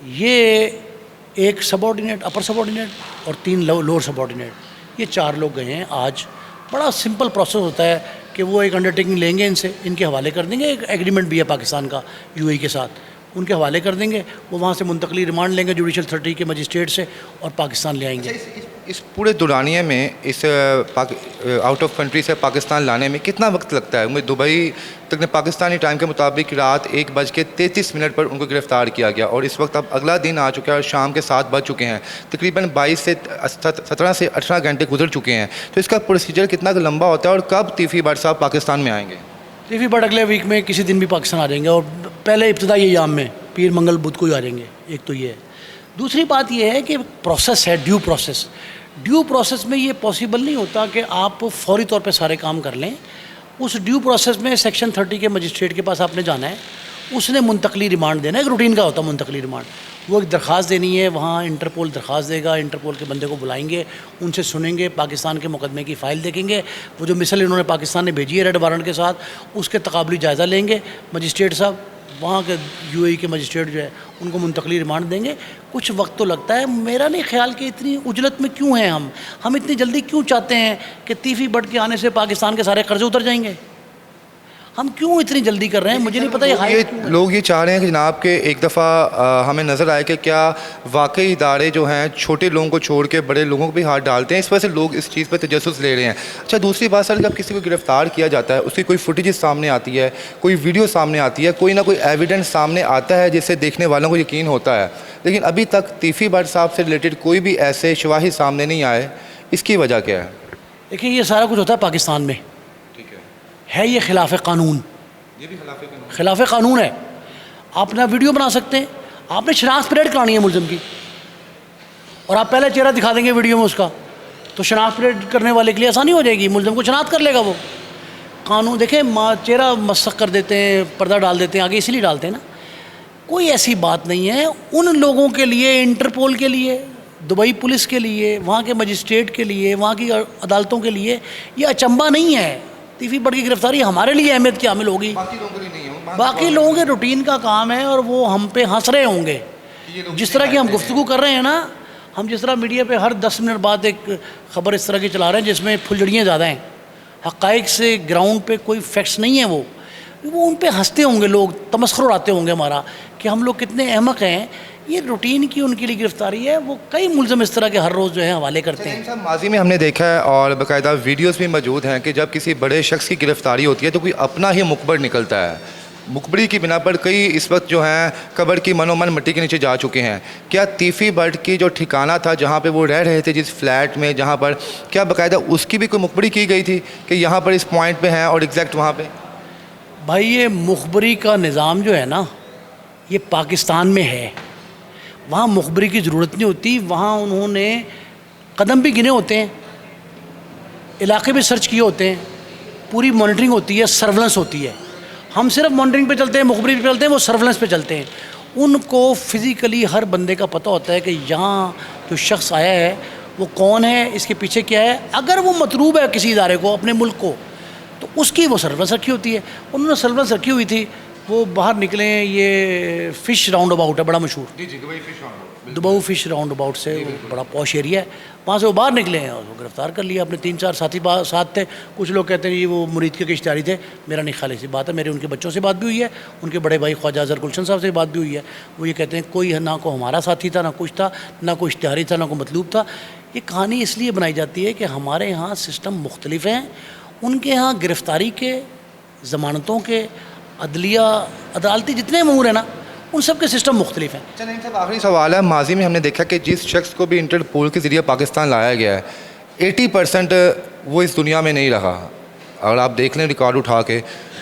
یہ ایک سب آرڈینیٹ، اپر سب آرڈینیٹ اور 3 لوور سب آرڈینیٹ، یہ 4 لوگ گئے ہیں آج. بڑا سمپل پروسیس ہوتا ہے کہ وہ ایک انڈرٹیکنگ لیں گے ان سے، ان کے حوالے کر دیں گے. ایک ایگریمنٹ بھی ہے پاکستان کا UAE کے ساتھ، ان کے حوالے کر دیں گے. وہ وہاں سے منتقلی ریمانڈ لیں گے جوڈیشل اتھارٹی کے مجسٹریٹ سے اور پاکستان لے آئیں گے. اس پورے دورانیے میں اس آؤٹ آف کنٹری سے پاکستان لانے میں کتنا وقت لگتا ہے؟ مجھے دبئی تک نے پاکستانی ٹائم کے مطابق رات 1:33 پر ان کو گرفتار کیا گیا، اور اس وقت اب اگلا دن آ چکا ہے اور شام کے 7 بج چکے ہیں. تقریباً 17 سے 18 گھنٹے گزر چکے ہیں. تو اس کا پروسیجر کتنا لمبا ہوتا ہے، اور کب تیفی بٹ صاحب پاکستان میں آئیں گے؟ تیفی بٹ اگلے ویک میں کسی دن بھی پاکستان آ جائیں گے، اور پہلے ابتدائی ایام میں پیر منگل بدھ کو ہی آ جائیں گے. ایک تو یہ ہے. دوسری بات یہ ہے کہ پروسیس ہے، ڈیو پروسیس. ڈیو پروسیس میں یہ پاسبل نہیں ہوتا کہ آپ فوری طور پہ سارے کام کر لیں. اس ڈیو پروسیس میں سیکشن 30 کے مجسٹریٹ کے پاس آپ نے جانا ہے، اس نے منتقلی ریمانڈ دینا ہے. ایک روٹین کا ہوتا ہے منتقلی ریمانڈ. وہ ایک درخواست دینی ہے، وہاں انٹرپول درخواست دے گا، انٹرپول کے بندے کو بلائیں گے، ان سے سنیں گے، پاکستان کے مقدمے کی فائل دیکھیں گے. وہ جو مثل انہوں نے پاکستان نے بھیجی ہے ریڈ وارنٹ کے ساتھ، اس کے تقابلی جائزہ لیں گے مجسٹریٹ صاحب. وہاں کے UAE کے مجسٹریٹ جو ہے ان کو منتقلی ریمانڈ دیں گے. کچھ وقت تو لگتا ہے. میرا نہیں خیال کہ اتنی عجلت میں کیوں ہیں ہم اتنی جلدی کیوں چاہتے ہیں کہ تیفی بٹ کے آنے سے پاکستان کے سارے قرضے اتر جائیں گے؟ ہم کیوں اتنی جلدی کر رہے ہیں؟ مجھے نہیں پتہ. لوگ یہ چاہ رہے ہیں کہ جناب کہ ایک دفعہ ہمیں نظر آئے کہ کیا واقعی ادارے جو ہیں چھوٹے لوگوں کو چھوڑ کے بڑے لوگوں کو بھی ہاتھ ڈالتے ہیں، اس وجہ سے لوگ اس چیز پہ تجسس لے رہے ہیں. اچھا، دوسری بات سر، جب کسی کو گرفتار کیا جاتا ہے، اس کی کوئی فوٹیجز سامنے آتی ہے، کوئی ویڈیو سامنے آتی ہے، کوئی نہ کوئی ایویڈنس سامنے آتا ہے جس سے دیکھنے والوں کو یقین ہوتا ہے، لیکن ابھی تک تیفی بٹ صاحب سے ریلیٹڈ کوئی بھی ایسے شواہد سامنے نہیں آئے. اس کی وجہ کیا ہے؟ دیکھیں، یہ سارا کچھ ہوتا ہے پاکستان میں. ٹھیک ہے یہ خلاف قانون. یہ بھی خلاف قانون ہے. آپ نہ ویڈیو بنا سکتے ہیں، آپ نے شناخت پریڈ کرانی ہے ملزم کی، اور آپ پہلے چہرہ دکھا دیں گے ویڈیو میں اس کا، تو شناخت پریڈ کرنے والے کے لیے آسانی ہو جائے گی. ملزم کو شناخت کر لے گا وہ. قانون دیکھیں، چہرہ مسخ کر دیتے ہیں، پردہ ڈال دیتے ہیں آگے، اس لیے ڈالتے ہیں نا. کوئی ایسی بات نہیں ہے. ان لوگوں کے لیے، انٹرپول کے لیے، دبئی پولیس کے لیے، وہاں کے مجسٹریٹ کے لیے، وہاں کی عدالتوں کے لیے یہ اچنبھا نہیں ہے. تیفی بٹ کی گرفتاری ہمارے لیے اہمیت کی حامل ہوگی، باقی لوگوں کے روٹین کا کام ہے، اور وہ ہم پہ ہنس رہے ہوں گے. جس طرح کی ہم گفتگو کر رہے ہیں نا، ہم جس طرح میڈیا پہ ہر 10 منٹ بعد ایک خبر اس طرح کی چلا رہے ہیں جس میں پھلجھڑیاں زیادہ ہیں، حقائق سے گراؤنڈ پہ کوئی فیکٹس نہیں ہیں، وہ ان پہ ہنستے ہوں گے لوگ، تمسخر اڑاتے ہوں گے ہمارا کہ ہم لوگ کتنے احمق ہیں. یہ روٹین کی ان کے لیے گرفتاری ہے. وہ کئی ملزم اس طرح کے ہر روز جو ہے حوالے کرتے ہیں. ماضی میں ہم نے دیکھا ہے اور باقاعدہ ویڈیوز بھی موجود ہیں کہ جب کسی بڑے شخص کی گرفتاری ہوتی ہے تو کوئی اپنا ہی مخبر نکلتا ہے. مخبری کی بنا پر کئی اس وقت جو ہیں قبر کی من و من مٹی کے نیچے جا چکے ہیں. کیا تیفی بٹ کی جو ٹھکانہ تھا جہاں پہ وہ رہ رہے تھے، جس فلیٹ میں جہاں پر، کیا باقاعدہ اس کی بھی کوئی مخبری کی گئی تھی کہ یہاں پر اس پوائنٹ پہ ہیں اور ایگزیکٹ وہاں پہ؟ بھائی، یہ مخبری کا نظام جو ہے نا، یہ پاکستان میں ہے. وہاں مخبری کی ضرورت نہیں ہوتی. وہاں انہوں نے قدم بھی گنے ہوتے ہیں، علاقے بھی سرچ کیے ہوتے ہیں، پوری مانیٹرنگ ہوتی ہے، سرویلنس ہوتی ہے. ہم صرف مانیٹرنگ پہ چلتے ہیں، مخبری پہ چلتے ہیں، وہ سرویلنس پہ چلتے ہیں. ان کو فزیکلی ہر بندے کا پتہ ہوتا ہے کہ یہاں جو شخص آیا ہے وہ کون ہے، اس کے پیچھے کیا ہے. اگر وہ مطلوب ہے کسی ادارے کو، اپنے ملک کو، تو اس کی وہ سرویلنس رکھی ہوتی ہے. انہوں نے سرویلنس رکھی ہوئی تھی. وہ باہر نکلے ہیں، یہ فش راؤنڈ اباؤٹ ہے بڑا مشہور، دبئی فش راؤنڈ اباؤٹ سے، بڑا پوش ایریا ہے. وہاں سے وہ باہر نکلے ہیں اور وہ گرفتار کر لیا. اپنے 3-4 ساتھی ساتھ تھے. کچھ لوگ کہتے ہیں یہ وہ مرید کے اشتہاری تھے. میرا نہیں خیال ایسی بات ہے. میرے ان کے بچوں سے بات بھی ہوئی ہے، ان کے بڑے بھائی خواجہ اظہر گلشن صاحب سے بات بھی ہوئی ہے. وہ یہ کہتے ہیں کوئی نہ کو ہمارا ساتھی تھا، نہ کچھ تھا، نہ کوئی اشتہاری تھا، نہ کوئی مطلوب تھا. یہ کہانی اس لیے بنائی جاتی ہے کہ ہمارے یہاں سسٹم مختلف ہیں. ان کے یہاں گرفتاری کے، ضمانتوں کے، عدلیہ، عدالتی جتنے امور ہیں نا، ان سب کے سسٹم مختلف ہیں. چلیں صاحب، آخری سوال ہے. ماضی میں ہم نے دیکھا کہ جس شخص کو بھی انٹرپول کے ذریعے پاکستان لایا گیا ہے، 80% وہ اس دنیا میں نہیں رہا. اگر آپ دیکھ لیں ریکارڈ اٹھا کے،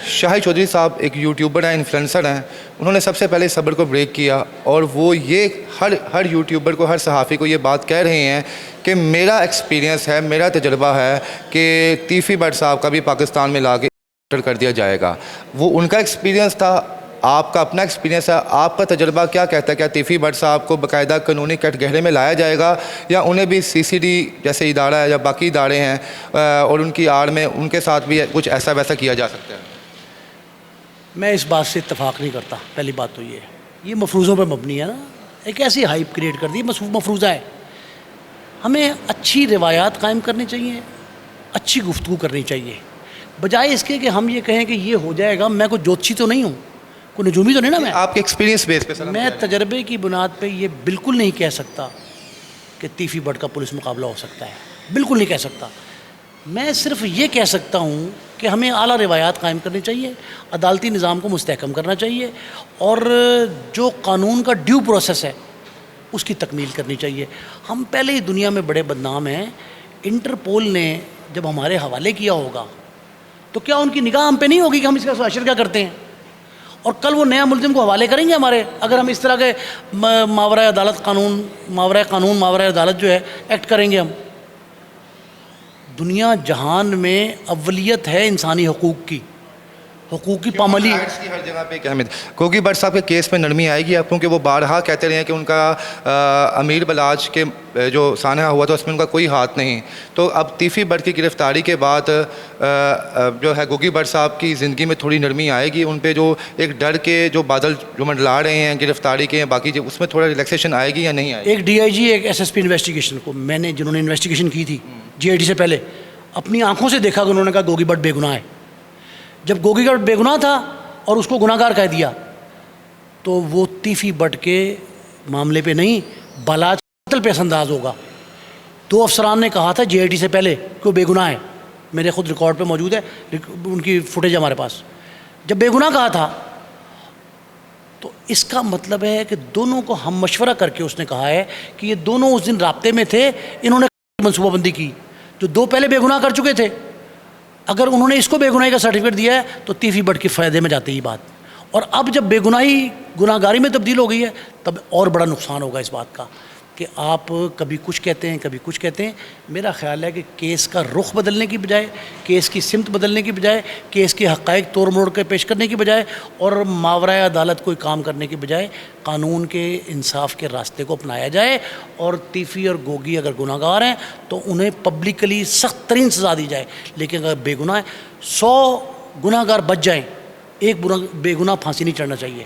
شاہد چودھری صاحب ایک یوٹیوبر ہیں، انفلوئنسر ہیں. انہوں نے سب سے پہلے صبر کو بریک کیا، اور وہ یہ ہر یوٹیوبر کو، ہر صحافی کو یہ بات کہہ رہے ہیں کہ میرا ایکسپیرینس ہے، میرا تجربہ ہے کہ تیفی بٹ صاحب کا بھی پاکستان میں لا کے کر دیا جائے گا. وہ ان کا ایکسپیرینس تھا، آپ کا اپنا ایکسپیرینس ہے. آپ کا تجربہ کیا کہتا ہے؟ کیا تیفی بٹ صاحب کو باقاعدہ قانونی کٹ گہرے میں لایا جائے گا، یا انہیں بھی CCD جیسے ادارہ ہے یا باقی ادارے ہیں اور ان کی آڑ میں ان کے ساتھ بھی کچھ ایسا ویسا کیا جا سکتا ہے؟ میں اس بات سے اتفاق نہیں کرتا. پہلی بات تو یہ مفروضوں پہ مبنی ہے نا. ایک ایسی ہائپ کریٹ کر دی مفروضہ ہے. ہمیں اچھی روایات قائم کرنی چاہیے, اچھی گفتگو کرنی چاہیے, بجائے اس کے کہ ہم یہ کہیں کہ یہ ہو جائے گا. میں کوئی جوتشی تو نہیں ہوں, کوئی نجومی تو نہیں نا. میں آپ کے ایکسپیرینس بیس پہ سر میں تجربے کی بنیاد پہ یہ بالکل نہیں کہہ سکتا کہ تیفی بٹ کا پولیس مقابلہ ہو سکتا ہے, بالکل نہیں کہہ سکتا. میں صرف یہ کہہ سکتا ہوں کہ ہمیں اعلیٰ روایات قائم کرنی چاہیے, عدالتی نظام کو مستحکم کرنا چاہیے, اور جو قانون کا ڈیو پروسیس ہے اس کی تکمیل کرنی چاہیے. ہم پہلے ہی دنیا میں بڑے بدنام ہیں. انٹرپول نے جب ہمارے حوالے کیا ہوگا تو کیا ان کی نگاہ ہم پہ نہیں ہوگی کہ ہم اس کا ساشر کیا کرتے ہیں؟ اور کل وہ نیا ملزم کو حوالے کریں گے ہمارے, اگر ہم اس طرح کے ماورائے عدالت قانون ماورائے عدالت جو ہے ایکٹ کریں گے. ہم دنیا جہان میں اولیت ہے انسانی حقوق کی, حقوق کی پامالی. رائٹس کی ہر جگہ پہ ایک اہمیت. گوگی بٹ صاحب کے کیس میں نرمی آئے گی آپ, کیونکہ وہ بارہا کہتے رہے ہیں کہ ان کا امیر بلاج کے جو سانحہ ہوا تھا اس میں ان کا کوئی ہاتھ نہیں. تو اب تیفی بٹ کی گرفتاری کے بعد جو ہے گوگی بٹ صاحب کی زندگی میں تھوڑی نرمی آئے گی, ان پہ جو ایک ڈر کے جو بادل جو منڈلا رہے ہیں گرفتاری کے باقی جو, اس میں تھوڑا ریلیکسیشن آئے گی یا نہیں آئے گی؟ ایک ڈی آئی جی ایک ایس ایس پی انویسٹیگیشن کو میں نے, جنہوں نے انویسٹیگیشن کی تھی جی آئی ٹی سے پہلے, اپنی آنکھوں سے دیکھا کہ انہوں نے کہا گوگی بٹ بے گناہ ہے. جب گوگی بٹ بے گناہ تھا اور اس کو گناہ گار کہہ دیا تو وہ تیفی بٹ کے معاملے پہ نہیں بلاج قتل پہ انداز ہوگا. 2 افسران نے کہا تھا جے آئی ٹی سے پہلے کہ وہ بے گناہ ہے, میرے خود ریکارڈ پہ موجود ہے, ان کی فوٹیج ہمارے پاس. جب بے گناہ کہا تھا تو اس کا مطلب ہے کہ دونوں کو ہم مشورہ کر کے اس نے کہا ہے کہ یہ دونوں اس دن رابطے میں تھے, انہوں نے منصوبہ بندی کی. جو 2 پہلے بے گناہ کر چکے تھے, اگر انہوں نے اس کو بے گناہی کا سرٹیفکیٹ دیا ہے تو تیفی بٹ کے فائدے میں جاتی ہی بات. اور اب جب بے گناہی گناہ گاری میں تبدیل ہو گئی ہے تب اور بڑا نقصان ہوگا اس بات کا کہ آپ کبھی کچھ کہتے ہیں کبھی کچھ کہتے ہیں. میرا خیال ہے کہ کیس کا رخ بدلنے کی بجائے, کیس کی سمت بدلنے کی بجائے, کیس کے حقائق توڑ موڑ کے پیش کرنے کی بجائے اور ماورائے عدالت کوئی کام کرنے کی بجائے قانون کے انصاف کے راستے کو اپنایا جائے. اور تیفی اور گوگی اگر گناہ گار ہیں تو انہیں پبلکلی سخت ترین سزا دی جائے, لیکن اگر بے گناہ 100 گناہ گار بچ جائیں, ایک بے گناہ پھانسی نہیں چڑھنا چاہیے.